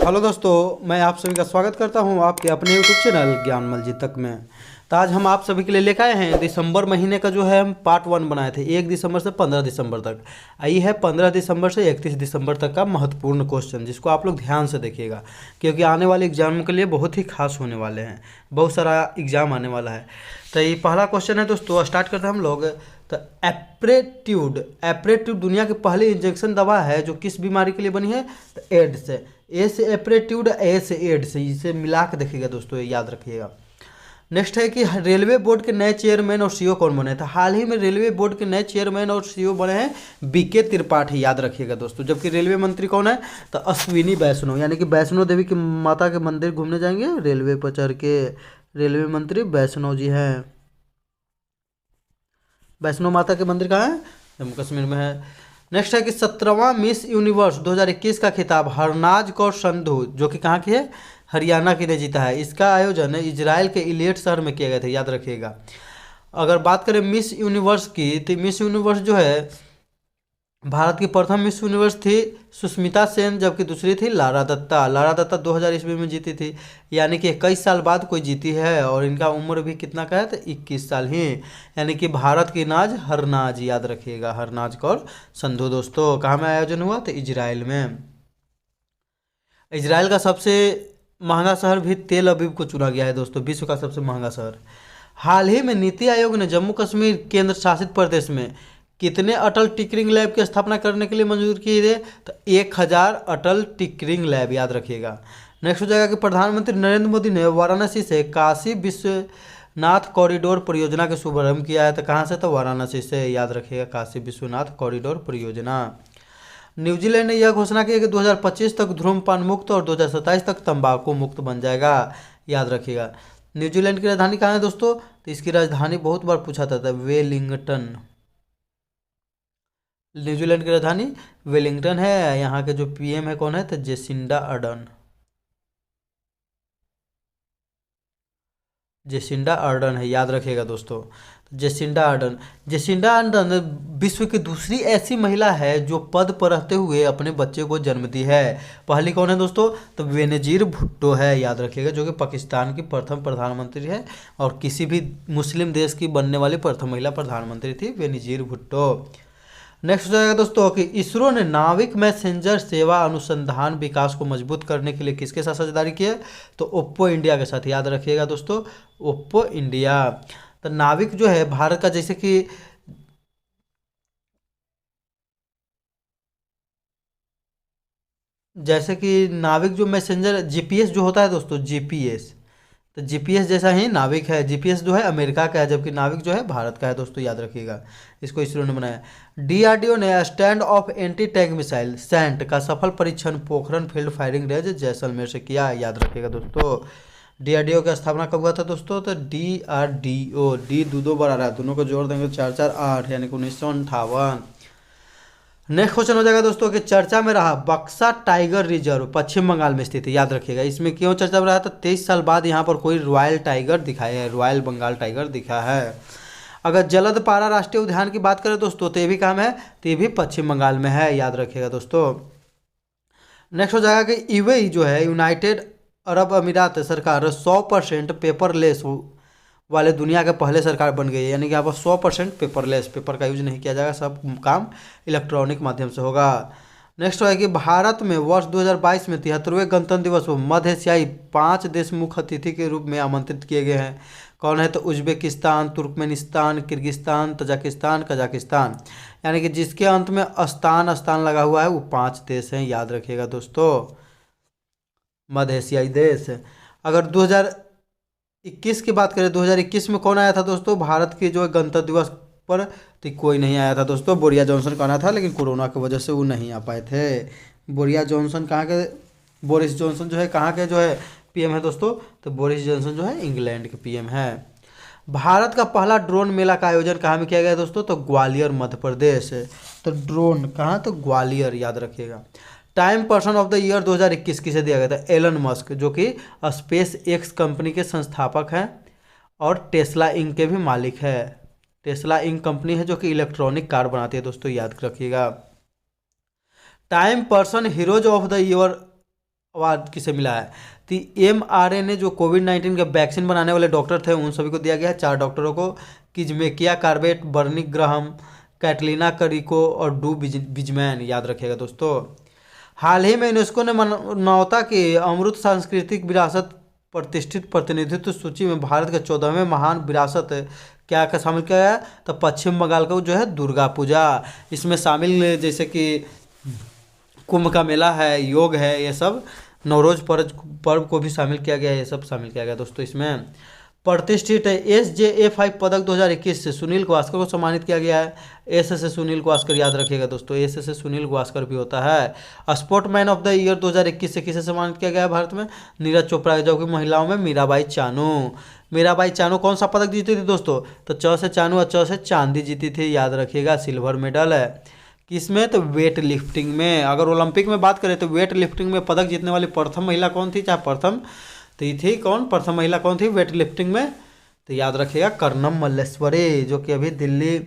Hello दोस्तों, मैं आप सभी का स्वागत करता हूं आपके अपने यूट्यूब चैनल ज्ञानमल जी तक में। तो आज हम आप सभी के लिए लेकर आए हैं दिसंबर महीने का जो है हम पार्ट 1 बनाए थे 1 दिसंबर से 15 दिसंबर तक। आई है 15 दिसंबर से 31 दिसंबर तक का महत्वपूर्ण क्वेश्चन, जिसको आप लोग ध्यान से देखिएगा क्योंकि आने वाले एग्जाम के लिए बहुत ही खास होने वाले हैं। बहुत सारा एग्जाम आने वाला है। तो ये पहला क्वेश्चन है दोस्तों, स्टार्ट करते हैं हम लोग। तो एप्रेट्यूड दुनिया की पहली इंजेक्शन दवा है जो किस बीमारी के लिए बनी है? तो एड्स। ए से एप्रेट्यूड, ए से एड्स, इसे मिला के देखिएगा दोस्तों, ये याद रखिएगा। नेक्स्ट है कि रेलवे बोर्ड के नए चेयरमैन और सीईओ कौन बने थे? हाल ही में रेलवे बोर्ड के नए चेयरमैन और सीईओ बने हैं बीके त्रिपाठी, याद रखिएगा दोस्तों। जबकि रेलवे मंत्री कौन है? तो अश्विनी वैष्णव, यानी कि वैष्णो देवी की माता के मंदिर घूमने जाएंगे रेलवे पर चढ़ के। रेलवे मंत्री वैष्णो जी हैं। वैष्णो माता के मंदिर कहाँ है? जम्मू कश्मीर में है। नेक्स्ट है कि 17वां मिस यूनिवर्स 2021 का खिताब हरनाज कौर संधू, जो कि कहाँ की है? हरियाणा की ने जीता है। इसका आयोजन इजराइल के इलियट शहर में किया गया था, याद रखिएगा। अगर बात करें मिस यूनिवर्स की, तो मिस यूनिवर्स जो है भारत की प्रथम मिस यूनिवर्स थी सुष्मिता सेन, जबकि दूसरी थी लारा दत्ता। लारा दत्ता 2000 ईस्वी में जीती थी, यानी कि 21 साल बाद कोई जीती है। और इनका उम्र भी कितना का है? तो 21 साल ही। यानी कि भारत की नाज हरनाज, याद रखिएगा, हरनाज कौर संधू। दोस्तों कहाँ में आयोजन हुआ? तो इजराइल में। इजराइल का सबसे महंगा शहर भी तेल अवीव को चुना गया है दोस्तों, विश्व का सबसे महंगा शहर। हाल ही में नीति आयोग ने जम्मू कश्मीर केंद्र शासित प्रदेश में कितने अटल टिकरिंग लैब की स्थापना करने के लिए मंजूर किए थे? तो 1000 अटल टिकरिंग लैब, याद रखिएगा। नेक्स्ट हो जाएगा कि प्रधानमंत्री नरेंद्र मोदी ने वाराणसी से काशी विश्वनाथ कॉरिडोर परियोजना का शुभारंभ किया है। तो कहाँ से? तो वाराणसी से, याद रखिएगा, काशी विश्वनाथ कॉरिडोर परियोजना। न्यूजीलैंड ने यह घोषणा की है कि 2025 तक धूम्रपान मुक्त और 2027 तक तंबाकू मुक्त बन जाएगा, याद रखिएगा। न्यूजीलैंड की राजधानी कहाँ है दोस्तों? तो इसकी राजधानी बहुत बार पूछा था वेलिंगटन। न्यूजीलैंड की राजधानी वेलिंगटन है। यहाँ के जो पीएम है कौन है? तो जेसिंडा अर्डन। जेसिंडा अर्डन है, याद रखिएगा दोस्तों। Jacinda Ardern. जेसिंडा अर्डन विश्व की दूसरी ऐसी महिला है जो पद पर रहते हुए अपने बच्चे को जन्म दी है। पहली कौन है दोस्तों? तो बेनजीर भुट्टो है, याद रखिएगा, जो कि पाकिस्तान की प्रथम प्रधानमंत्री है और किसी भी मुस्लिम देश की बनने वाली प्रथम महिला प्रधानमंत्री थी बेनजीर भुट्टो। नेक्स्ट हो जाएगा दोस्तों कि इसरो ने नाविक मैसेंजर सेवा अनुसंधान विकास को मजबूत करने के लिए किसके साथ साझेदारी की है? तो ओप्पो इंडिया के साथ, याद रखिएगा दोस्तों, ओप्पो इंडिया। तो नाविक जो है भारत का, जैसे कि नाविक जो मैसेंजर जीपीएस जो होता है दोस्तों, जीपीएस, तो जीपीएस जैसा ही नाविक है। जीपीएस जो है अमेरिका का है, जबकि नाविक जो है भारत का है दोस्तों, याद रखिएगा। इसको इसरो ने बनाया। डीआरडीओ ने stand off anti tank missile SANT का सफल परीक्षण Pokhran field firing range Jaisalmer से किया, याद रखिएगा दोस्तों। डीआरडीओ की स्थापना कब हुआ था दोस्तों? तो डीआरडीओ, डी दो बार आ रहा है, दोनों को जोड़ देंगे 448, यानी कि 1958। नेक्स्ट क्वेश्चन हो जाएगा दोस्तों कि चर्चा में रहा बक्सा टाइगर रिजर्व पश्चिम बंगाल में स्थित है, याद रखिएगा। इसमें क्यों चर्चा में रहा? था 23 साल बाद यहाँ पर कोई रॉयल टाइगर दिखाया है, रॉयल बंगाल टाइगर दिखा है। अगर जलद पारा राष्ट्रीय उद्यान की बात करें दोस्तों, तो ये भी काम है, तो ये भी पश्चिम बंगाल में है, याद रखिएगा दोस्तों। नेक्स्ट हो जाएगा कि यूएई जो है यूनाइटेड अरब अमीरात सरकार 100% पेपरलेस वाले दुनिया के पहले सरकार बन गई है, यानी कि यहाँ पर 100% पेपरलेस, पेपर का यूज नहीं किया जाएगा, सब काम इलेक्ट्रॉनिक माध्यम से होगा। नेक्स्ट है कि भारत में वर्ष 2022 में 73वें गणतंत्र दिवस को मध्य एशियाई 5 देश मुख्य अतिथि के रूप में आमंत्रित किए गए हैं। कौन है? तो Uzbekistan, Turkmenistan, Kyrgyzstan, Tajikistan, Kazakhstan, यानी कि जिसके अंत में स्थान स्थान लगा हुआ है वो 5 देश हैं, याद रखिएगा दोस्तों, मध्य एशियाई देश। अगर 2021 की बात करें, 2021 में कौन आया था दोस्तों भारत के जो गणतंत्र दिवस पर? तो कोई नहीं आया था दोस्तों, बोरिया जॉनसन का आना था, लेकिन कोरोना की वजह से वो नहीं आ पाए थे। बोरिया जॉनसन कहाँ के? बोरिस जॉनसन जो है कहाँ के जो है पीएम है दोस्तों? तो बोरिस जॉनसन जो है इंग्लैंड के पीएम है। भारत का पहला ड्रोन मेला का आयोजन कहाँ में किया गया दोस्तों? तो ग्वालियर मध्य प्रदेश। तो ड्रोन कहाँ? तो ग्वालियर, याद रखिएगा। Time person of the year 2021 किसे दिया गया था? एलन मस्क, जो कि स्पेस एक्स कंपनी के संस्थापक हैं और टेस्ला इंक के भी मालिक है। टेस्ला इंक कंपनी है जो कि इलेक्ट्रॉनिक कार बनाती है दोस्तों, याद रखिएगा। Time person heroes of the year award किसे मिला है? तो mRNA जो कोविड-19 के वैक्सीन बनाने वाले डॉक्टर थे उन सभी को दिया गया है, 4 डॉक्टरों को, किजमेकिया कार्बेट, बर्नी ग्राहम, कैटलीना करिको और डू बिजमैन, याद रखिएगा दोस्तों। हाल ही में यूनेस्को ने मानवता की अमूर्त सांस्कृतिक विरासत प्रतिष्ठित प्रतिनिधित्व सूची में भारत के 14वें महान विरासत क्या क्या शामिल किया गया? तो पश्चिम बंगाल का जो है दुर्गा पूजा इसमें शामिल, जैसे कि कुंभ का मेला है, योग है, ये सब नवरोज पर्व को भी शामिल किया गया है, ये सब शामिल किया गया दोस्तों। इसमें प्रतिष्ठित SJF5 पदक 2021 से सुनील गावस्कर को सम्मानित किया गया है। एस से सुनील गावस्कर, याद रखिएगा दोस्तों, एस से सुनील गावस्कर भी होता है। स्पोर्टमैन ऑफ द ईयर 2021 से किसे सम्मानित किया गया है भारत में? नीरज चोपड़ा, जो कि महिलाओं में मीराबाई चानू। मीराबाई चानू कौन सा पदक जीती थी दोस्तों? तो च से चानू और च से चांदी जीती थी, याद रखिएगा, सिल्वर मेडल है। किसमें? तो वेट लिफ्टिंग में। अगर ओलंपिक में बात करें तो वेट लिफ्टिंग में पदक जीतने वाली प्रथम महिला कौन थी? चाहे प्रथम तो ये थी कौन? प्रथम महिला कौन थी वेट लिफ्टिंग में? तो याद रखिएगा कर्णम मल्लेश्वरी, जो कि अभी दिल्ली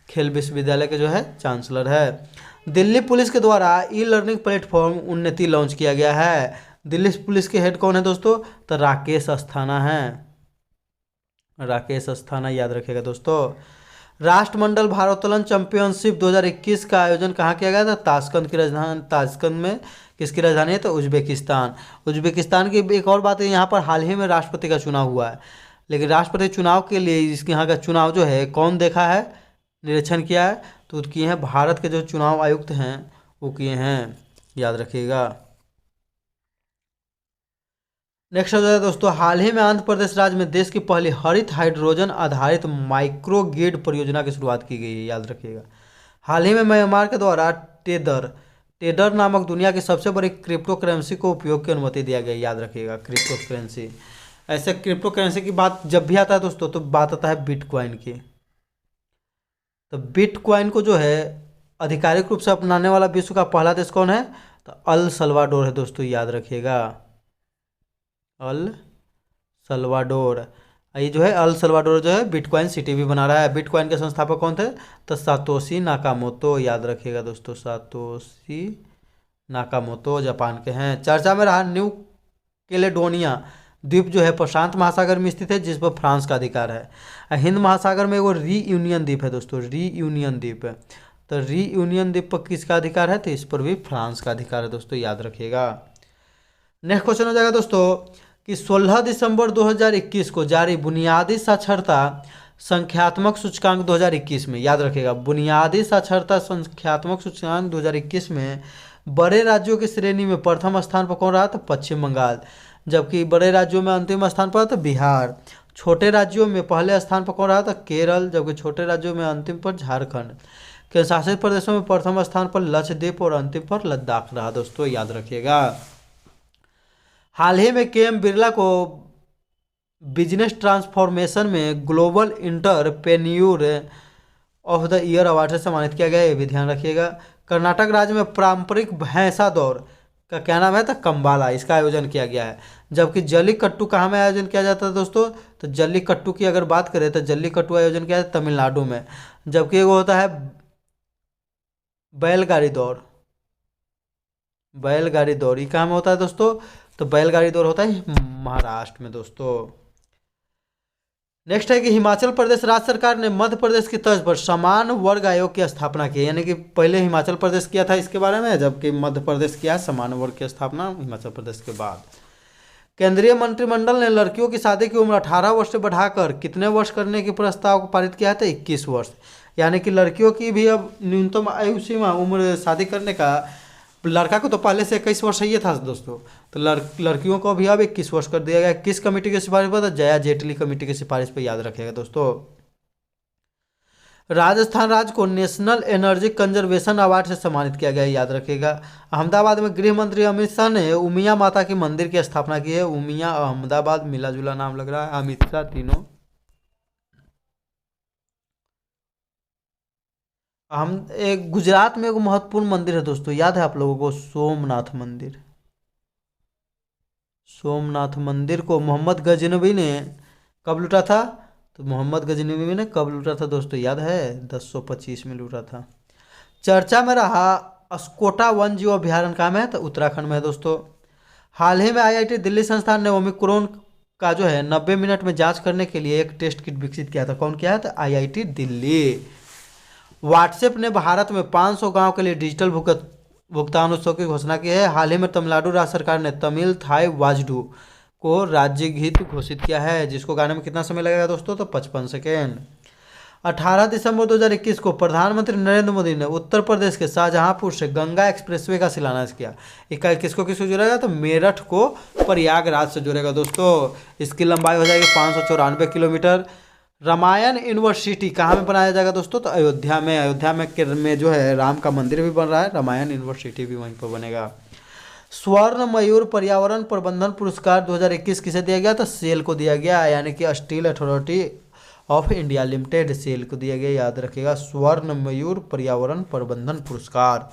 खेल विश्वविद्यालय के जो है चांसलर है। दिल्ली पुलिस के द्वारा ई लर्निंग प्लेटफॉर्म उन्नति लॉन्च किया गया है। दिल्ली पुलिस के हेड कौन है दोस्तों? तो राकेश अस्थाना है, राकेश अस्थाना, याद रखिएगा दोस्तों। राष्ट्रमंडल भारोत्तोलन चैंपियनशिप 2021 का आयोजन कहाँ किया गया था? ताशकंद की राजधानी, ताशकंद में किसकी राजधानी है? तो उज्बेकिस्तान। उज्बेकिस्तान की एक और बात है, यहाँ पर हाल ही में राष्ट्रपति का चुनाव हुआ है, लेकिन राष्ट्रपति चुनाव के लिए इसके यहाँ का चुनाव जो है कौन देखा है, निरीक्षण किया है? तो किए हैं भारत के जो चुनाव आयुक्त हैं वो किए हैं, याद रखिएगा। नेक्स्ट हो जाए दोस्तों, हाल ही में आंध्र प्रदेश राज्य में देश की पहली हरित हाइड्रोजन आधारित माइक्रो ग्रिड परियोजना की शुरुआत की गई है, याद रखिएगा। हाल ही में म्यांमार के द्वारा टेडर नामक दुनिया की सबसे बड़ी क्रिप्टो करेंसी को उपयोग की अनुमति दिया गया, याद रखिएगा, क्रिप्टो करेंसी। ऐसे क्रिप्टो करेंसी की बात जब भी आता है दोस्तों तो बात आता है बिटकॉइन की। तो बिटकॉइन को जो है आधिकारिक रूप से अपनाने वाला विश्व का पहला देश कौन है? तो अल सल्वाडोर है दोस्तों, याद रखिएगा, अल सल्वाडोर। ये जो है अल सल्वाडोर जो है बिटकॉइन सिटी भी बना रहा है। बिटकॉइन के संस्थापक कौन थे? तो सातोशी नाकामोतो, याद रखिएगा दोस्तों, सातोशी नाकामोतो जापान के हैं। चर्चा में रहा न्यू कैलेडोनिया द्वीप जो है प्रशांत महासागर में स्थित है, जिस पर फ्रांस का अधिकार है। हिंद महासागर में वो रीयूनियन द्वीप है दोस्तों, रीयूनियन द्वीप है। तो रीयूनियन द्वीप पर किसका अधिकार है? तो इस पर भी फ्रांस का अधिकार है दोस्तों, याद रखिएगा। नेक्स्ट क्वेश्चन हो जाएगा दोस्तों कि 16 दिसंबर 2021 को जारी बुनियादी साक्षरता संख्यात्मक सूचकांक 2021 में, याद रखिएगा, बुनियादी साक्षरता संख्यात्मक सूचकांक 2021 में बड़े राज्यों की श्रेणी में प्रथम स्थान पर कौन रहा? तो पश्चिम बंगाल। जबकि बड़े राज्यों में अंतिम स्थान पर तो बिहार। छोटे राज्यों में पहले स्थान पर कौन रहा? था केरल। जबकि छोटे राज्यों में अंतिम पर झारखंड। केंद्र शासित प्रदेशों में प्रथम स्थान पर लक्षद्वीप और अंतिम पर लद्दाख रहा दोस्तों, याद रखिएगा। हाल ही में केएम बिरला को बिजनेस ट्रांसफॉर्मेशन में global entrepreneur of the year award से सम्मानित किया गया, ये भी ध्यान रखिएगा। कर्नाटक राज्य में पारंपरिक भैंसा दौड़ का क्या नाम है? तो कंबाला, इसका आयोजन किया गया है। जबकि जल्लीकट्टू कहाँ में आयोजन किया जाता है दोस्तों? तो जल्लीकट्टू की अगर बात करें तो जल्लीकट्टू आयोजन किया है तमिलनाडु में। जबकि वो होता है बैलगाड़ी दौड़, बैलगाड़ी दौड़ ये कहाँ में होता है दोस्तों? तो बैलगाड़ी दौड़ होता है महाराष्ट्र में दोस्तों। नेक्स्ट है कि हिमाचल प्रदेश राज्य सरकार ने मध्य प्रदेश की तर्ज पर समान वर्ग आयोग की स्थापना की, यानी कि पहले हिमाचल प्रदेश किया था इसके बारे में, जबकि मध्य प्रदेश किया समान वर्ग की स्थापना हिमाचल प्रदेश के बाद। केंद्रीय मंत्रिमंडल ने लड़कियों की शादी की उम्र 18 वर्ष से बढ़ाकर कितने वर्ष करने के प्रस्ताव को पारित किया है? तो 21 वर्ष, यानी कि लड़कियों की भी अब न्यूनतम आयु सीमा उम्र शादी करने का, लड़का को तो पहले से 21 वर्ष ही था दोस्तों, तो लड़कियों को भी अब 21 वर्ष कर दिया गया। किस कमेटी की सिफारिश पर? जया जेटली कमेटी की सिफारिश पर, याद रखिएगा दोस्तों। राजस्थान राज्य को नेशनल एनर्जी कंजर्वेशन अवार्ड से सम्मानित किया गया, याद रखिएगा। अहमदाबाद में गृह मंत्री अमित शाह ने उमिया माता के मंदिर की स्थापना की है। उमिया अहमदाबाद, मिला जुला नाम लग रहा है, अमित शाह तीनों। हम एक गुजरात में एक महत्वपूर्ण मंदिर है दोस्तों, याद है आप लोगों को? सोमनाथ मंदिर। सोमनाथ मंदिर को मोहम्मद गजनवी ने कब लूटा था? तो मोहम्मद गजनवी ने कब लूटा था दोस्तों, याद है? 1025 में लूटा था। चर्चा में रहा अस्कोटा वन जीव अभ्यारण्य कहाँ में है? तो उत्तराखंड में है दोस्तों। हाल ही में आईआईटी दिल्ली संस्थान ने ओमिक्रॉन का जो है 90 मिनट में जांच करने के लिए एक टेस्ट किट विकसित किया था। कौन किया है? तो आईआईटी दिल्ली। व्हाट्सएप ने भारत में 500 गांव के लिए डिजिटल भुगतान उत्सव की घोषणा की है। हाल ही में तमिलनाडु राज्य सरकार ने तमिल थाई वाजडू को राज्य गीत घोषित किया है, जिसको गाने में कितना समय लगेगा दोस्तों? तो 55 सेकेंड। 18 दिसंबर 2021 को प्रधानमंत्री नरेंद्र मोदी ने उत्तर प्रदेश के शाहजहांपुर से गंगा एक्सप्रेसवे का शिलान्यास किया। इक्का किसको किसको जोड़ेगा? तो मेरठ को प्रयागराज से जोड़ेगा दोस्तों। इसकी लंबाई हो जाएगी 594 किलोमीटर। रामायण यूनिवर्सिटी कहाँ में बनाया जाएगा दोस्तों? तो अयोध्या में। अयोध्या में जो है राम का मंदिर भी बन रहा है, रामायण यूनिवर्सिटी भी वहीं पर बनेगा। स्वर्ण मयूर पर्यावरण प्रबंधन पुरस्कार 2021 किसे दिया गया? तो सेल को दिया गया, यानी कि steel authority of India limited, SAIL को दिया गया, याद रखिएगा। स्वर्ण मयूर पर्यावरण प्रबंधन पुरस्कार।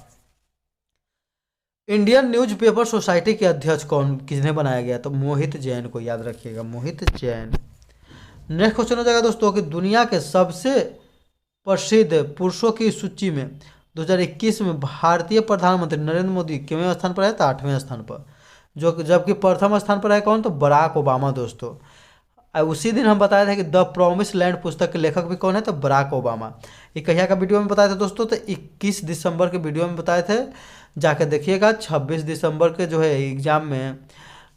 इंडियन न्यूज़पेपर सोसाइटी के अध्यक्ष कौन किसने बनाया गया? तो मोहित जैन को, याद रखिएगा, मोहित जैन। नेक्स्ट क्वेश्चन हो जाएगा दोस्तों कि दुनिया के सबसे प्रसिद्ध पुरुषों की सूची में 2021 में भारतीय प्रधानमंत्री नरेंद्र मोदी कितवें स्थान पर है? तो 8वें स्थान पर। जो जबकि प्रथम स्थान पर है कौन? तो बराक ओबामा दोस्तों। उसी दिन हम बताए थे कि द प्रॉमिस लैंड पुस्तक के लेखक भी कौन है? तो बराक ओबामा। ये कहिया का वीडियो में बताए थे दोस्तों? तो 21 दिसंबर के वीडियो में बताए थे, जाके देखिएगा। 26 दिसंबर के जो है एग्जाम में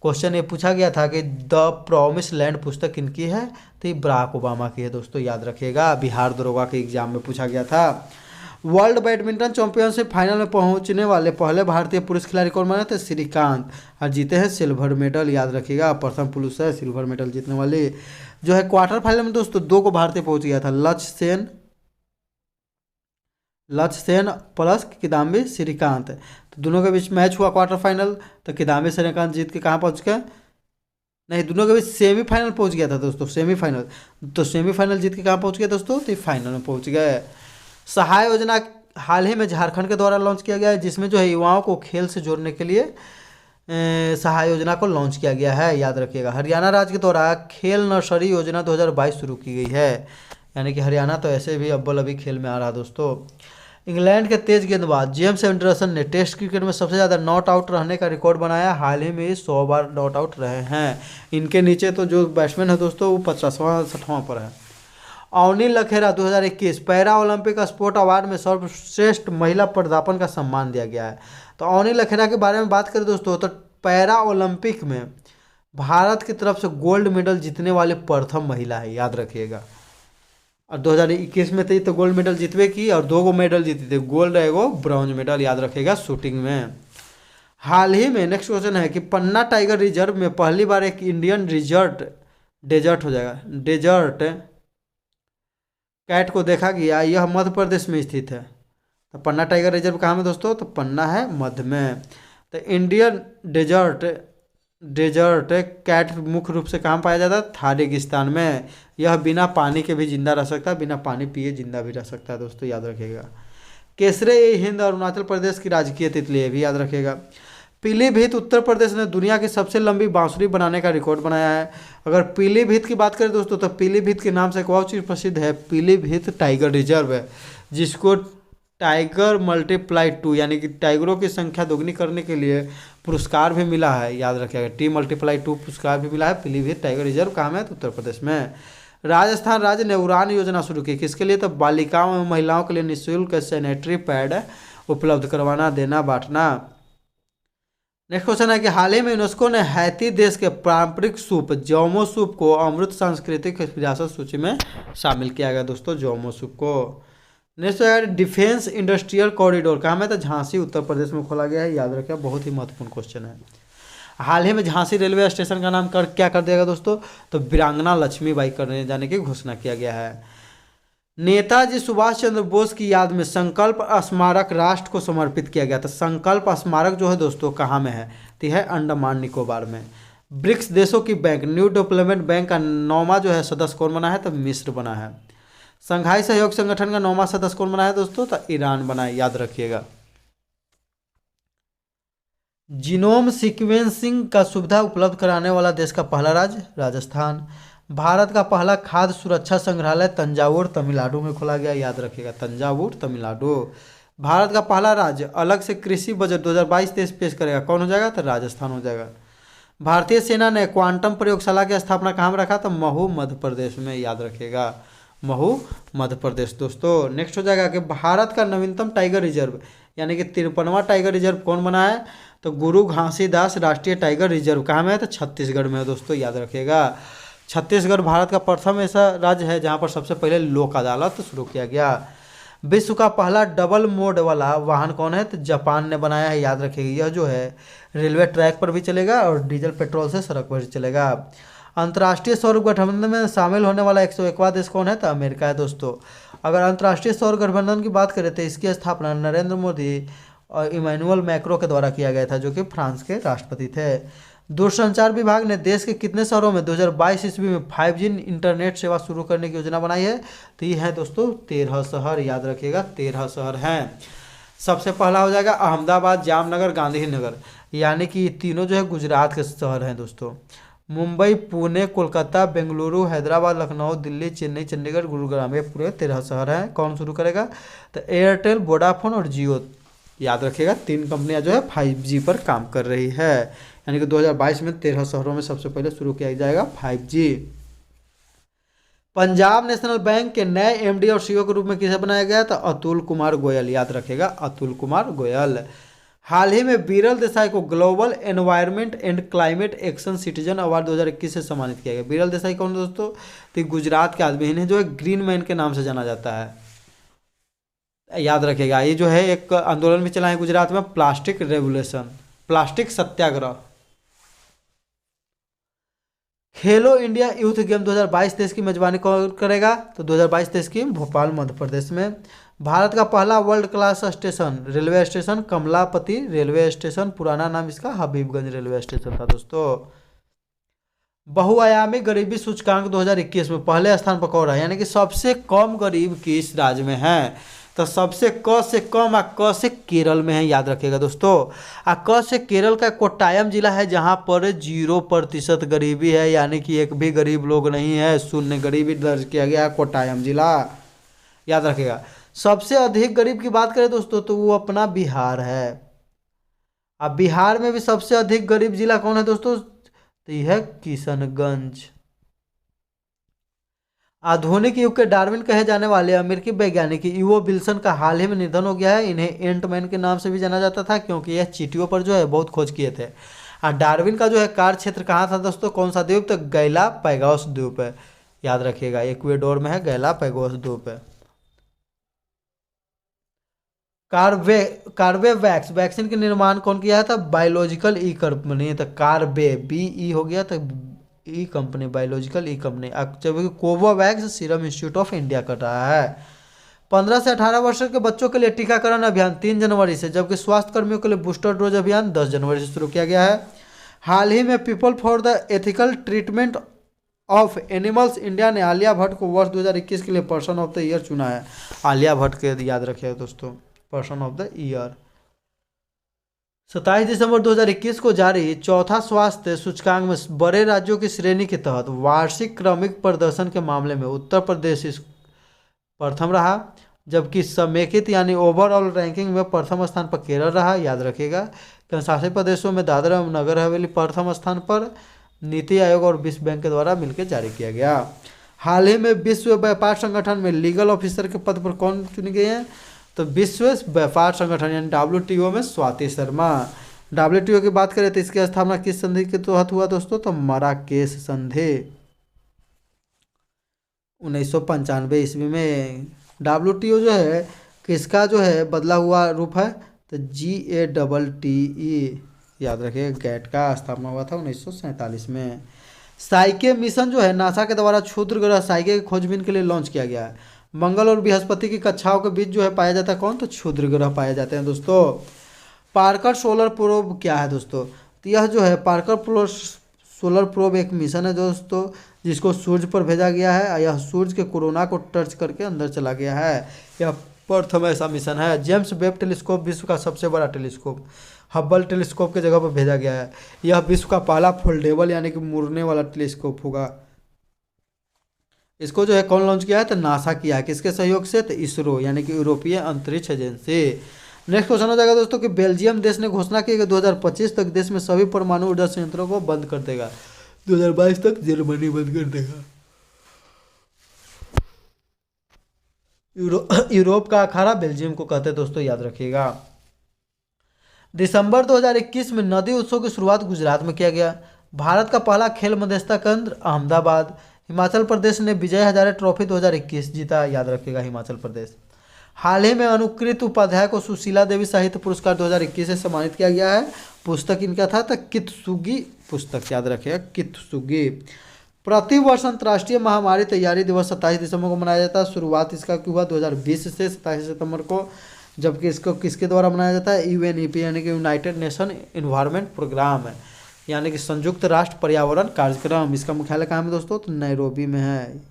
क्वेश्चन ये पूछा गया था कि द प्रॉमिस लैंड पुस्तक किनकी है? तो ये बराक ओबामा की है दोस्तों, याद रखिएगा। बिहार दरोगा के एग्जाम में पूछा गया था। वर्ल्ड बैडमिंटन चैंपियनशिप फाइनल में पहुंचने वाले पहले भारतीय पुरुष खिलाड़ी कौन बने थे? श्रीकांत, और जीते हैं सिल्वर मेडल, याद रखिएगा। प्रथम पुरुष है सिल्वर मेडल जीतने वाले। जो है क्वार्टर फाइनल में दोस्तों 2 को भारतीय पहुंच गया था, लक्ष्य सेन प्लस किदाम्बी श्रीकांत। तो दोनों के बीच मैच हुआ क्वार्टर फाइनल, तो किदाम्बी श्रीकांत जीत के कहाँ पहुँच गए? नहीं, दोनों के बीच सेमीफाइनल पहुँच गया था दोस्तों, सेमीफाइनल। तो सेमीफाइनल जीत के कहाँ पहुँच गए दोस्तों? तो फाइनल में पहुँच गए। सहाय योजना हाल ही में झारखंड के द्वारा लॉन्च किया गया है, जिसमें जो है युवाओं को खेल से जोड़ने के लिए सहाय योजना को लॉन्च किया गया है, याद रखिएगा। हरियाणा राज्य के द्वारा खेल नर्सरी योजना 2022 शुरू की गई है, यानी कि हरियाणा तो ऐसे भी अव्वल अभी खेल में आ रहा दोस्तों। इंग्लैंड के तेज गेंदबाज जेम्स एंडरसन ने टेस्ट क्रिकेट में सबसे ज़्यादा नॉट आउट रहने का रिकॉर्ड बनाया। हाल ही में 100 बार नॉट आउट रहे हैं। इनके नीचे तो जो बैट्समैन है दोस्तों वो 50वां 60वां पर है। Avani Lekhara 2021 para Olympic sport award में सर्वश्रेष्ठ महिला पदार्पण का सम्मान दिया गया है। तो अवनी लखेरा के बारे में बात करें दोस्तों, तो पैरा ओलंपिक में भारत की तरफ से गोल्ड मेडल जीतने वाले प्रथम महिला है, याद रखिएगा। और 2021 में तो गोल्ड मेडल जीतवे की, और 2 मेडल जीती थी, गोल्ड एगो ब्रॉन्ज मेडल, याद रखिएगा, शूटिंग में। हाल ही में नेक्स्ट क्वेश्चन है कि पन्ना टाइगर रिजर्व में पहली बार एक इंडियन डेजर्ट हो जाएगा, डेजर्ट कैट को देखा गया। यह मध्य प्रदेश में स्थित है। तो पन्ना टाइगर रिजर्व कहाँ में दोस्तों? तो पन्ना है मध्य में। तो इंडियन डेजर्ट कैट मुख्य रूप से कहाँ पाया जाता है? थार रेगिस्तान में। यह बिना पानी के भी जिंदा रह सकता है, बिना पानी पिए जिंदा भी रह सकता है दोस्तों, याद रखिएगा। केसरे हिंद अरुणाचल प्रदेश की राजकीय तितली है, भी याद रखिएगा। पीलीभीत उत्तर प्रदेश ने दुनिया की सबसे लंबी बांसुरी बनाने का रिकॉर्ड बनाया है। अगर पीलीभीत की बात करें दोस्तों, तो पीलीभीत के नाम से एक और चीज़ प्रसिद्ध है, पीलीभीत टाइगर रिजर्व है, जिसको टाइगर मल्टीप्लाई 2 यानी कि टाइगरों की संख्या दोगुनी करने के लिए पुरस्कार भी मिला है, याद रखिएगा। T+2 पुरस्कार भी मिला है। पीलीभीत टाइगर रिजर्व कहाँ में है? तो उत्तर प्रदेश में। राजस्थान राज्य ने उड़ान योजना शुरू की, किसके लिए? तो बालिकाओं एवं महिलाओं के लिए निःशुल्क सैनिटरी पैड उपलब्ध करवाना, देना, बांटना। नेक्स्ट क्वेश्चन है कि हाल ही में यूनेस्को ने हैती देश के पारंपरिक सूप जोमो सूप को अमृत सांस्कृतिक विरासत सूची में शामिल किया गया दोस्तों, जोमो सूप को। नेक्स्ट है डिफेंस इंडस्ट्रियल कॉरिडोर कहाँ में? तो झांसी उत्तर प्रदेश में खोला गया है, याद रखिए, बहुत ही महत्वपूर्ण क्वेश्चन है। हाल ही में झांसी रेलवे स्टेशन का नाम क्या कर दिया दोस्तों? तो वीरांगना लक्ष्मीबाई करने जाने की घोषणा किया गया है। नेताजी सुभाष चंद्र बोस की याद में संकल्प स्मारक राष्ट्र को समर्पित किया गया था। संकल्प स्मारक जो है दोस्तों कहाँ में है? तो है अंडमान निकोबार में। ब्रिक्स देशों की बैंक न्यू डेवलपमेंट बैंक का 9वां जो है सदस्य कौन बना है? तो मिस्र बना है। संघाई सहयोग संगठन का 9वां सदस्य कौन बना है दोस्तों? तो ईरान बना है, याद रखिएगा। जीनोम सीक्वेंसिंग का सुविधा उपलब्ध कराने वाला देश का पहला राज्य राजस्थान। भारत का पहला खाद्य सुरक्षा संग्रहालय तंजावुर तमिलनाडु में खोला गया, याद रखिएगा, तंजावुर तमिलनाडु। भारत का पहला राज्य अलग से कृषि बजट 2022-23 पेश करेगा, कौन हो जाएगा? तो राजस्थान हो जाएगा। भारतीय सेना ने क्वांटम प्रयोगशाला की स्थापना कहाँ में रखा? तो महू मध्य प्रदेश में, याद रखिएगा, महू मध्य प्रदेश दोस्तों। नेक्स्ट हो जाएगा कि भारत का नवीनतम टाइगर रिजर्व यानी कि 53वां टाइगर रिजर्व कौन बना है? तो गुरु घासीदास राष्ट्रीय टाइगर रिजर्व कहाँ में है? तो छत्तीसगढ़ में है दोस्तों, याद रखिएगा। छत्तीसगढ़ भारत का प्रथम ऐसा राज्य है जहाँ पर सबसे पहले लोक अदालत शुरू किया गया। विश्व का पहला डबल मोड वाला वाहन कौन है? तो जापान ने बनाया है, याद रखिएगा। यह जो है रेलवे ट्रैक पर भी चलेगा और डीजल पेट्रोल से सड़क पर भी चलेगा। अंतर्राष्ट्रीय सौर गठबंधन में शामिल होने वाला 101वां देश कौन है? तो अमेरिका है दोस्तों। अगर अंतर्राष्ट्रीय सौर गठबंधन की बात करें तो इसकी स्थापना नरेंद्र मोदी और इमैनुअल मैक्रो के द्वारा किया गया था, जो कि फ्रांस के राष्ट्रपति थे। दूरसंचार विभाग ने देश के कितने शहरों में 2022 ईस्वी में 5G इंटरनेट सेवा शुरू करने की योजना बनाई है? तो ये है दोस्तों 13 शहर, याद रखिएगा 13 शहर हैं। सबसे पहला हो जाएगा अहमदाबाद, जामनगर, गांधीनगर, यानी कि ये तीनों जो है गुजरात के शहर हैं दोस्तों। मुंबई, पुणे, कोलकाता, बेंगलुरु, हैदराबाद, लखनऊ, दिल्ली, चेन्नई, चंडीगढ़, गुरुग्राम, ये पूरे 13 शहर हैं। कौन शुरू करेगा? तो एयरटेल, वोडाफोन और जियो, याद रखिएगा 3 कंपनियां जो है 5G पर काम कर रही है, यानी कि 2022 में 13 शहरों में सबसे पहले शुरू किया जाएगा 5G। पंजाब नेशनल बैंक के नए एमडी और सीईओ के रूप में किसे बनाया गया? तो अतुल कुमार गोयल, याद रखेगा अतुल कुमार गोयल। हाल ही में बीरल देसाई को global environment and climate action citizen award 2021 से सम्मानित किया गया। बीरल देसाई कौन दोस्तों? तो गुजरात के आदमी हैं, जो है ग्रीन मैन के नाम से जाना जाता है, याद रखेगा। ये जो है एक आंदोलन भी चला है गुजरात में, प्लास्टिक रेवोल्यूशन, प्लास्टिक सत्याग्रह। खेलो इंडिया यूथ गेम 2022 देश की मेजबानी कौन करेगा? तो 2022 देश की भोपाल मध्य प्रदेश में। भारत का पहला world class station railway station Kamlapati railway station, पुराना नाम इसका हबीबगंज रेलवे स्टेशन था दोस्तों। बहुआयामी गरीबी सूचकांक 2021 में पहले स्थान पर कौन रहा? यानी कि सबसे कम गरीब किस राज्य में है? तो सबसे क से कम आ क से केरल में है, याद रखिएगा दोस्तों। आ क से केरल का कोट्टायम जिला है, जहां पर 0% गरीबी है, यानी कि एक भी गरीब लोग नहीं है, शून्य गरीबी दर्ज किया गया है कोट्टायम जिला, याद रखिएगा। सबसे अधिक गरीब की बात करें दोस्तों तो वो अपना बिहार है। अब बिहार में भी सबसे अधिक गरीब जिला कौन है दोस्तों? तो यह है किशनगंज। आधुनिक युग के डार्विन कहे जाने वाले अमेरिकी वैज्ञानिक ईओ विल्सन का हाल ही में निधन हो गया है। इन्हें एंटमैन के नाम से भी जाना जाता था, क्योंकि यह चींटियों पर जो है बहुत खोज किए थे। और डार्विन का जो है कार्य क्षेत्र कहाँ था दोस्तों? कौन सा द्वीप? तो गैला पैगोस द्वीप है, याद रखिएगा, इक्वेडोर में है गैला पैगोस द्वीप है। कार्बेवैक्स वैक्सीन के निर्माण कौन किया था? बायोलॉजिकल ई कंपनी। तो कार्बे BE हो गया, तो ई कंपनी, बायोलॉजिकल ई कंपनी। जबकि Covovax serum institute of India कर रहा है। 15 से 18 वर्ष के बच्चों के लिए टीकाकरण अभियान 3 जनवरी से, जबकि स्वास्थ्य कर्मियों के लिए बूस्टर डोज अभियान 10 जनवरी से शुरू किया गया है। हाल ही में people for the ethical treatment of animals India ने आलिया भट्ट को वर्ष 2021 के लिए पर्सन ऑफ द ईयर चुना है। आलिया भट्ट के याद रखिएगा दोस्तों, पर्सन ऑफ द ईयर। 27 दिसंबर 2021 को जारी चौथा स्वास्थ्य सूचकांक में बड़े राज्यों की श्रेणी के तहत वार्षिक क्रमिक प्रदर्शन के मामले में उत्तर प्रदेश प्रथम रहा, जबकि समेकित यानी ओवरऑल रैंकिंग में प्रथम स्थान पर केरल रहा, याद रखिएगा। केंद्रशासित प्रदेशों में दादरा एवं नगर हवेली प्रथम स्थान पर नीति आयोग और विश्व बैंक के द्वारा मिलकर जारी किया गया। हाल ही में विश्व व्यापार संगठन में लीगल ऑफिसर के पद पर कौन चुने गए हैं? तो विश्व व्यापार संगठन यानी WTO में स्वाति शर्मा। WTO की बात करें तो इसकी स्थापना किस संधि के तहत हुआ दोस्तों? तो मराकेश संधि 1995 ईस्वी में। WTO जो है किसका जो है बदला हुआ रूप है? तो GATTE, याद रखिए, गैट का स्थापना हुआ था 1947 में। साइके मिशन जो है नासा के द्वारा क्षुद्र ग्रह साइके की खोजबीन के लिए लॉन्च किया गया है। मंगल और बृहस्पति की कक्षाओं के बीच जो है पाया जाता है कौन? तो क्षुद्र ग्रह पाए जाते हैं दोस्तों। पार्कर सोलर प्रोब क्या है दोस्तों? तो यह जो है पार्कर सोलर प्रोब एक मिशन है दोस्तों, जिसको सूर्य पर भेजा गया है। यह सूर्य के कोरोना को टच करके अंदर चला गया है। यह प्रथम ऐसा मिशन है। जेम्स वेब टेलीस्कोप विश्व का सबसे बड़ा टेलीस्कोप हब्बल टेलीस्कोप की जगह पर भेजा गया है। यह विश्व का पहला फोल्डेबल यानी कि मुड़ने वाला टेलीस्कोप होगा। इसको जो है कौन लॉन्च किया है? तो नासा किया है। किसके सहयोग से? तो इसरो यानी कि यूरोपीय अंतरिक्ष एजेंसी। नेक्स्ट क्वेश्चन हो जाएगा दोस्तों कि बेल्जियम देश ने घोषणा की कि 2025 तक देश में सभी परमाणु ऊर्जा संयंत्रों को बंद कर देगा। 2022 तक जर्मनी बंद कर देगा। यूरोप का अखाड़ा बेल्जियम को कहते हैं दोस्तों, याद रखिएगा। दिसंबर 2021 में नदी उत्सव की शुरुआत गुजरात में किया गया। भारत का पहला खेल मध्यस्थता केंद्र अहमदाबाद। हिमाचल प्रदेश ने विजय हजारे ट्रॉफी 2021 जीता, याद रखिएगा हिमाचल प्रदेश। हाल ही में अनुकृत उपाध्याय को सुशीला देवी साहित्य पुरस्कार 2021 से सम्मानित किया गया है। पुस्तक इनका था तो कित्सुगी पुस्तक, याद रखिएगा कित्सुगी। प्रतिवर्ष अंतर्राष्ट्रीय महामारी तैयारी दिवस 27 दिसंबर को मनाया जाता है। शुरुआत इसका हुआ 2020 से 27 सितंबर को, जबकि इसको किसके द्वारा मनाया जाता है? यूएनईपी यानी कि यूनाइटेड नेशन इन्वायरमेंट प्रोग्राम है, यानी कि संयुक्त राष्ट्र पर्यावरण कार्यक्रम। इसका मुख्यालय कहाँ में दोस्तों? तो नैरोबी में है।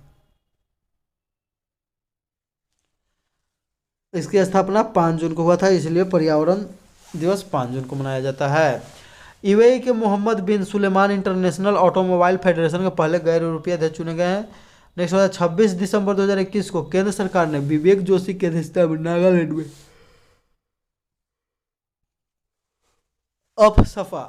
इसकी स्थापना 5 जून को हुआ था, इसलिए पर्यावरण दिवस 5 जून को मनाया जाता है। यूएई के मोहम्मद बिन सुलेमान इंटरनेशनल ऑटोमोबाइल फेडरेशन के पहले गैर यूरोपीय अध्यक्ष चुने गए हैं। नेक्स्ट होता है 26 दिसंबर 2021 को केंद्र सरकार ने विवेक जोशी की अध्यक्षता में नागालैंड में अफसफा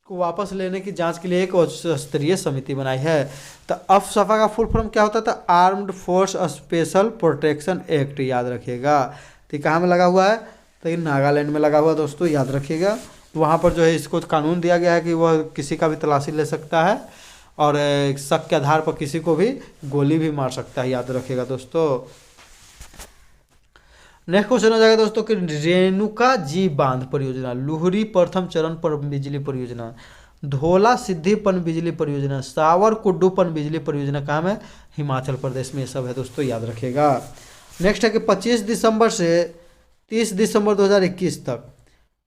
को वापस लेने की जांच के लिए एक उच्च स्तरीय समिति बनाई है। तो अफसफा का फुल फॉर्म क्या होता था? Armed force special protection act, याद रखिएगा। तो कहाँ में लगा हुआ है? तो ये नागालैंड में लगा हुआ दोस्तों, याद रखिएगा। वहाँ पर जो है इसको कानून दिया गया है कि वह किसी का भी तलाशी ले सकता है और शक के आधार पर किसी को भी गोली भी मार सकता है, याद रखिएगा दोस्तों। नेक्स्ट क्वेश्चन हो जाएगा दोस्तों कि रेणुका जी बांध परियोजना, लुहरी प्रथम चरण पर बिजली परियोजना, धोला सिद्धि पन बिजली परियोजना, सावर कुड्डू पन बिजली परियोजना कहाँ है? हिमाचल प्रदेश में ये सब है दोस्तों, याद रखिएगा। नेक्स्ट है कि 25 दिसंबर से 30 दिसंबर 2021 तक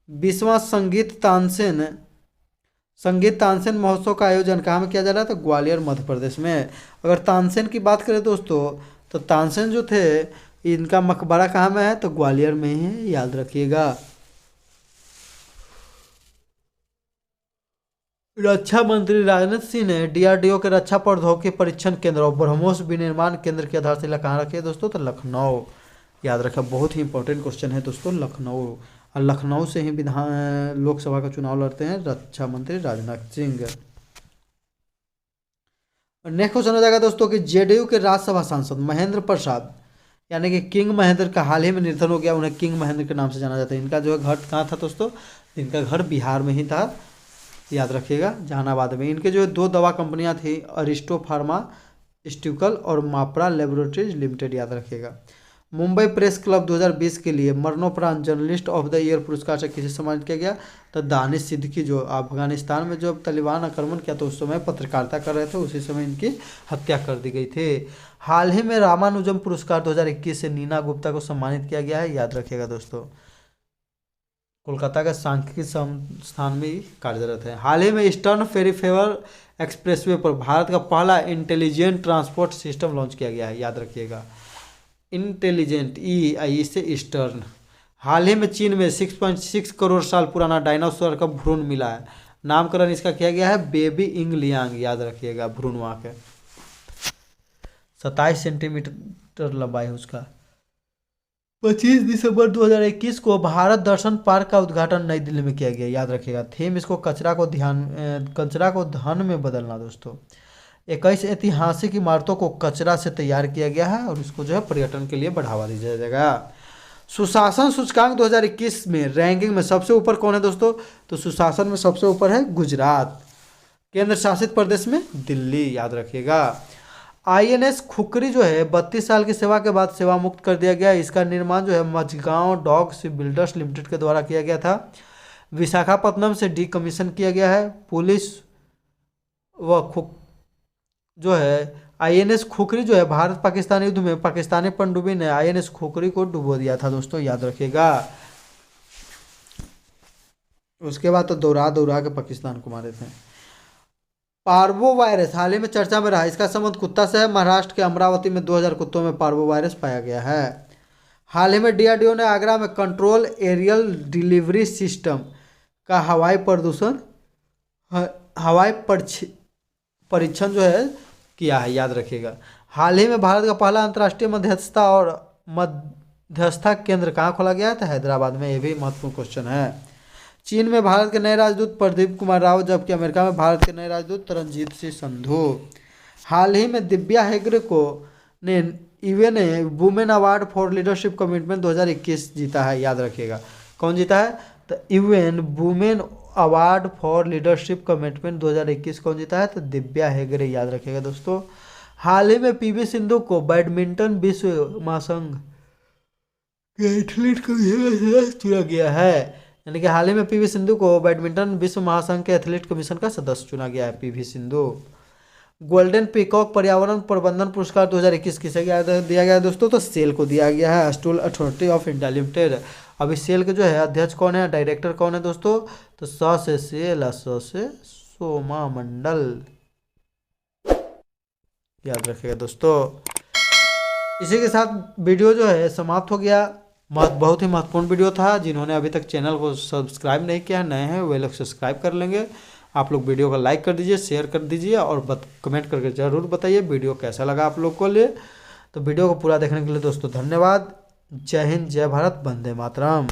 20वां संगीत तानसेन महोत्सव का आयोजन कहाँ में किया जा रहा है? तो ग्वालियर मध्य प्रदेश में। अगर तानसेन की बात करें दोस्तों, तो तानसेन जो थे इनका मकबरा कहाँ में है? तो ग्वालियर में ही है, याद रखिएगा। रक्षा मंत्री राजनाथ सिंह ने डीआरडीओ के रक्षा प्रौद्योगिकी परीक्षण केंद्र और ब्रह्मोस विनिर्माण केंद्र की आधारशिला कहाँ रखी है दोस्तों? तो लखनऊ, याद रखें। बहुत ही इंपॉर्टेंट क्वेश्चन है दोस्तों, लखनऊ। और लखनऊ से ही विधान लोकसभा का चुनाव लड़ते हैं रक्षा मंत्री राजनाथ सिंह। नेक्स्ट क्वेश्चन हो जाएगा दोस्तों कि जेडीयू के राज्यसभा सांसद महेंद्र प्रसाद यानी कि किंग महेंद्र का हाल ही में निधन हो गया। उन्हें किंग महेंद्र के नाम से जाना जाता है। इनका जो है घर कहाँ था दोस्तों? इनका घर बिहार में ही था, याद रखिएगा, जहानाबाद में। इनके जो है 2 दवा कंपनियां थी, अरिस्टो फार्मास्यूटिकल और माप्रा लेबोरेटरीज लिमिटेड, याद रखिएगा। मुंबई प्रेस क्लब 2020 के लिए मरणोपरांत जर्नलिस्ट ऑफ द ईयर पुरस्कार से किसे सम्मानित किया गया? तो दानिश सिद्दीकी, जो अफगानिस्तान में जो तालिबान आक्रमण किया तो उस समय पत्रकारिता कर रहे थे, उसी समय इनकी हत्या कर दी गई थी। हाल ही में रामानुजम पुरस्कार 2021 से नीना गुप्ता को सम्मानित किया गया है, याद रखिएगा दोस्तों। कोलकाता के सांख्यिकी संस्थान में कार्यरत है। हाल ही में ईस्टर्न पेरिफेरल एक्सप्रेसवे पर भारत का पहला इंटेलिजेंट ट्रांसपोर्ट सिस्टम लॉन्च किया गया है, याद रखिएगा। इंटेलिजेंट इससे ईस्टर्न। हाल ही में चीन में 6.6 करोड़ साल पुराना डायनासोर का भ्रूण मिला है। नामकरण इसका किया गया है बेबी इंग लियांग, याद रखिएगा। भ्रूण वहाँ के 27 सेंटीमीटर लंबाई है उसका। 25 दिसंबर 2021 को भारत दर्शन पार्क का उद्घाटन नई दिल्ली में किया गया, याद रखिएगा। थीम इसको कचरा को धन में बदलना दोस्तों। 21 ऐतिहासिक इमारतों को कचरा से तैयार किया गया है और इसको जो है पर्यटन के लिए बढ़ावा दिया जाएगा। सुशासन सूचकांक 2021 में रैंकिंग में सबसे ऊपर कौन है दोस्तों? तो सुशासन में सबसे ऊपर है गुजरात। केंद्र शासित प्रदेश में दिल्ली, याद रखिएगा। आईएनएस खुकरी जो है 32 साल की सेवा के बाद सेवा मुक्त कर दिया गया। इसका निर्माण जो है Mazagon dock ship builders limited के द्वारा किया गया था। विशाखापट्टनम से डीकमीशन किया गया है। पुलिस व जो है आईएनएस खुकरी जो है भारत पाकिस्तान युद्ध में पाकिस्तानी पनडुब्बी ने आईएनएस खुकरी को डुबो दिया था दोस्तों, याद रखिएगा। उसके बाद तो दौरा के पाकिस्तान को मारे थे। पार्वो वायरस हाल ही में चर्चा में रहा। इसका संबंध कुत्ता से है। महाराष्ट्र के अमरावती में 2000 कुत्तों में पार्वो वायरस पाया गया है। हाल ही में डीआरडीओ ने आगरा में कंट्रोल एरियल डिलीवरी सिस्टम का हवाई परीक्षण जो है किया है, याद रखिएगा। हाल ही में भारत का पहला अंतर्राष्ट्रीय मध्यस्थता और मध्यस्थता केंद्र कहाँ खोला गया है? तो हैदराबाद में। ये भी महत्वपूर्ण क्वेश्चन है। चीन में भारत के नए राजदूत प्रदीप कुमार राव, जबकि अमेरिका में भारत के नए राजदूत तरनजीत सिंह संधू। हाल ही में दिव्या हेगड़े को ने UN women award for leadership commitment 2021 जीता है, याद रखिएगा। कौन जीता है? तो UN women award for leadership commitment 2021 कौन जीता है? तो दिव्या हेगड़े, याद रखिएगा दोस्तों। हाल ही में पीवी सिंधु को बैडमिंटन विश्व महासंघ के एथलीट को चुना गया है। यानी कि हाल ही में पीवी सिंधु को बैडमिंटन विश्व महासंघ के एथलीट कमीशन का सदस्य चुना गया है, पीवी सिंधु। गोल्डन पीकॉक पर्यावरण प्रबंधन पुरस्कार 2021 किसे दिया गया है दोस्तों? तो सेल को दिया गया है, stool authority of India limited. अभी सेल के जो है अध्यक्ष कौन है, डायरेक्टर कौन है दोस्तों? तो स से सेल, स से सोमा मंडल, याद रखिएगा दोस्तों। इसी के साथ वीडियो जो है समाप्त हो गया। बहुत ही महत्वपूर्ण वीडियो था। जिन्होंने अभी तक चैनल को सब्सक्राइब नहीं किया, नए हैं, वे लोग सब्सक्राइब कर लेंगे। आप लोग वीडियो को लाइक कर दीजिए, शेयर कर दीजिए और कमेंट करके ज़रूर बताइए वीडियो कैसा लगा आप लोग को लिए। तो वीडियो को पूरा देखने के लिए दोस्तों धन्यवाद। जय हिंद, जय भारत, वंदे मातरम।